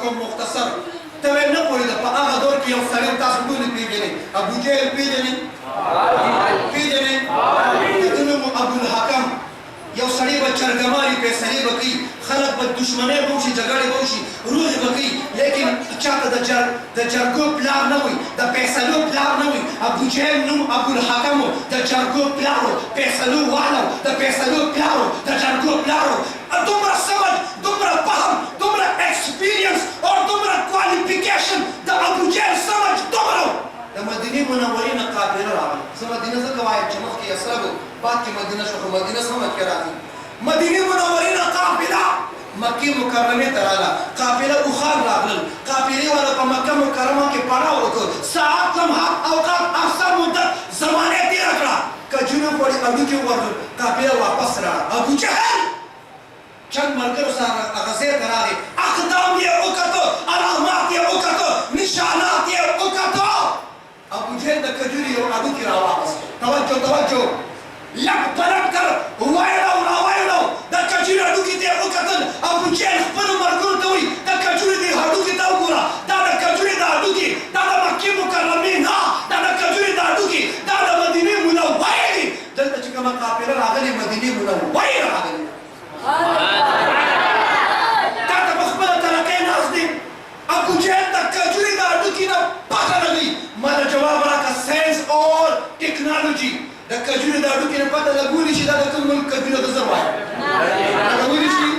کوم مختصر ته ویل نه پوهېده په هغه دور کې یو سړی تاسو ټول یې پېژنئ ابوجهل پېژنئ پېژنئ د ده نوم ابوالحکم یو سړی به چرګماري فیصلې به کوي خلک به دشمنۍ به وشي جګړې به وشي روغې به کوي لیکن چاته د جرګو پلار نه وي د فیصلو پلار نه وي ابوجهل نوم ابوالحکم و د جرګو پلار و فیصلو والا و د فیصلو پلار و د جرګو پلار و دومره سمج دومره فهم دومره ایکسپیرینس او دومره کوالیفیکیشن د ابوجهل سمج دومره و د مدینې منورې نه قافله راغله زه مدینه ځکه وایم چې مخکې یثرب و بعد کې مدینه شو خو مدینه سمج کې راځي مدینې منورې نه قافله مکې مکرمې ته راغله قافله اوښان راغلل قافلې والا په مکه مکرمه کې پړاو وکړ ساعت لمحات اوقات اکثر مدت زمانې تېره کړه کجونو پورې هډوکي ووړل قافله واپس راغله ابوجهل چند ملګرو سره هغه ځای ته راغی اقدام یې وکتو علامات یې وکتو نشانات یې وکتو ابوجهل د کجوري یو هډوکی راواخیست توجه توجه لک پلک کر وایلو راوایلو د کجوري هډوکي ته یې وکتل ابوجهل خپلو ملګرو ته وایي د کجوري دې هډوکي ته وګوره دا د کجوري د هډوکي دا د مکې مکرمې نه دا د کجوري د هډوکي دا د مدینې منورې دي دلته چې کومه قافله راغلې مدینې منورې راغلې تا ته په خپله تلقۍ ناست دی ابوجهل د کجوري د هډوکي نه پته لګوي ما ته جواب راکړه ساینس اور ټیکنالوجي د کجوري د هډوکي نه پته لګولی شي دا د کوم ملک کجوره ده زه وایم لګولی شي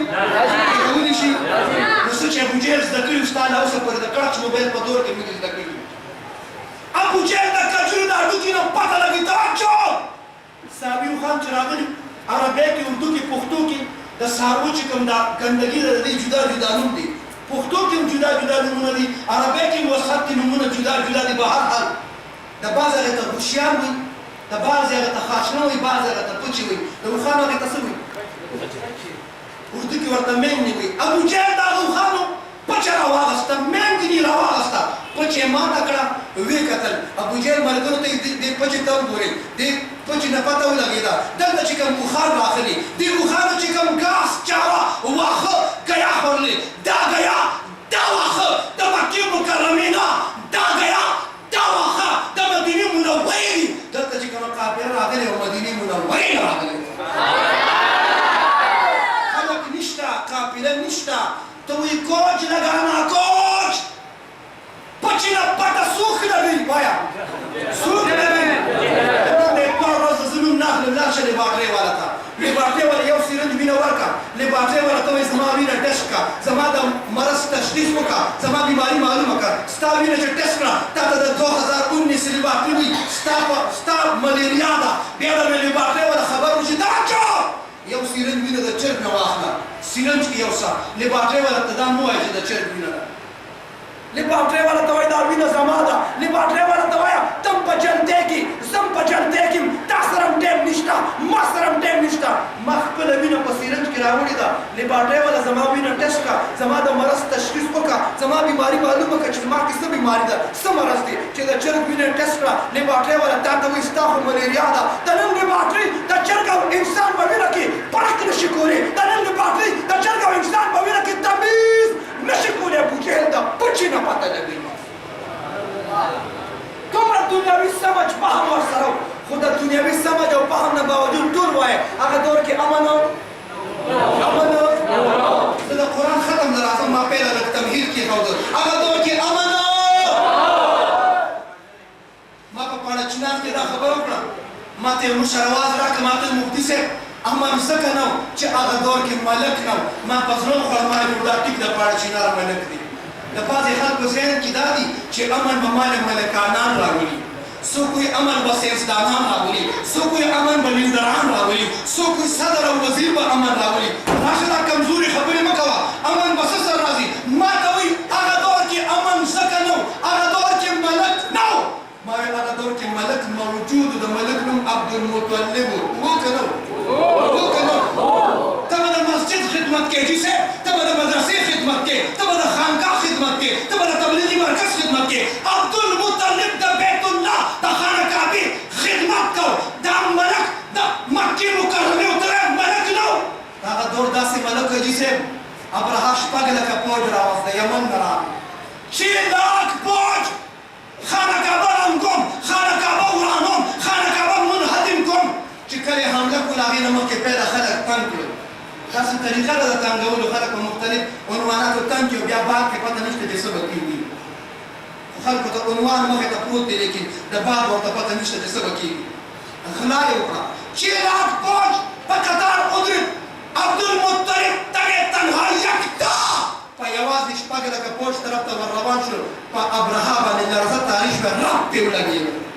لګولی شي نو څه چې ابوجهل زده کړي ستا له اوسه پورې د کړچ موبایل په دور کې موږ زده کړي ابوجهل د کجوري د هډوکي نه پته لګوي توجه صابر خان چې راغلي عربی کې اردو کې پښتو کې د سارو چې کوم دا ګندګي د دې جدا جدا نوم دي پښتو کې هم جدا جدا نومونه دي عربی کې وسخت کې نومونه جدا جدا دي به هر حال د بعض هغې ته هوښیار وي د بعض هغې ته خاشنه وي بعض هغې ته پچې وي د اوښانو هغې ته څه وي اردو کې ورته مینګنې وي ابوجهل د هغه اوښانو پچه راواغسته مینګنې راواغسته پچې ماته کړه ویې کتل ابوجهل ملګرو ته دې پچې ته وګورئ دې پچې نه پته ولګېده دلته چې کوم اوښان راغلي دې اوښانو چې کوم ګاس چاوه واښه ګیا خوړلې دا ګیا دا واښه د مکې مکرمې نه دا ګیا دا واښه د مدینې منورې دي دلته چې کومه قافله راغلې او مدینې منورې راغلې خلک نشته قافله نشته ته وایي کوچ لګانا کوچ پچې نه پته څوک لګوي وایا څوک لګوي لاشه لیبارټرۍ والا ته لیبارټرۍ والا یو سیرنج وینه ورکړه لیبارټرۍ والا ته وایي زما وینه ټسټ کړه زما د مرض تشخیص وکړه زما بیماري معلومه کړه ستا وینه چې ټسټ کړه تا ته د 2019 لیبارټرۍ وي ستا ملیریا ده بیا به مې لیبارټرۍ والا خبر وشي توجه یو سیرنج وینه د چرګ نه واخله سیرنج کې یو څه لیبارټرۍ والا ته دا مه وایه چې د چرګ وینه ده لیبارټرۍ والا ته وایي دا وینه زما ده لیبارټرۍ والا ته وایه تم په جلدې کې زم په جلدې کې تا سره هم ټایم نشته ما سره هم ټایم نشته ما خپله وینه په سیرنج کې راوړې ده لیبارټرۍ والا زما وینه ټسټ کړه زما د مرض تشخیص وکړه زما بیماري معلومه کړه چې زما کې څه بیماري ده څه مرض دی چې د چرګ وینه ټسټ کړه لیبارټرۍ والا تا ته وایي ستا خو ملیریا ده د نن لیبارټرۍ د چرګ او انسان په وینه کې فرق نشي کولی د نن لیبارټرۍ د چرګ او انسان په وینه کې تمیز نشي کولی ابوجهل د پچې نه پته لګوي دومره دنیاوي سمج فهم ورسره و خو د دنیاوي سمج او فهم نه باوجود ټول وایي هغه دور کې امن و امن زه د قرآن ختم نه راځم ما پیله لږ تمهید کېښوده هغه دور کې امن ما په پاڼه چنار کې دا خبره وکړه ما ته یو مشر اواز راکړه ما ته مفتي صاحب امن ځکه نه و چې هغه دور کې ملک نه و ما په زړه وخوړ ما ویل دا ټیک د پاڼه چنار ملک دی د بعضې خلکو ذهن کې دا دي چې امن به مال ملکانان راولي څوک وایي امن به سیاستدانان راولي څوک وایي امن به لیډران راولي څوک وایي صدر او وزیر به امن راولي راشه دا کمزورې خبرې مه کوه امن به څه سره راځي ما ته وایي هغه دور کې امن ځکه نه و هغه دور کې ملک نه و ما ویل هغه دور کې ملک موجود د ملک نوم عبدالمطلب و که نه و که نه ته به د مسجد خدمت کې جي صاحب ته به د مدرسې خدمت کې ته به د خانقاه خدمت کې ته به د تبلیغي مرکز خدمت کې عبدالمطلب د بیت الله د خانه کعبې خدمت کو دا ملک د مکې مکرمې ورته ملک نه و هغه دور داسې ملک جي صاحب ابرها شپږ لکه فوج راوسته یمن نه راغی چې لاک پوج خانه کعبه رنګوم خانه کعبه ورانوم خانه کعبه منهدم کوم چې کله حمله کول هغې نه مخکې پیدا خلک تنګ کړل داسې طریقه ده د تنګولو خلک په مختلف عنواناتو تنګ کړي او بیا بعد کې پته نشته چې څه به کېږي خلکو ته عنوان مخې ته پروت دی لیکن د بعد ورته پته نشته چې څه به کېږي غلا یې وکړه چې لاک پوج په قطار ودرېد عبدالمطلب تنې تنها یکتا په یوازې شپږ لکه پوج طرف ته ور روان شو په ابرها باندې لړزه تاري شوه رب پرې ولګېده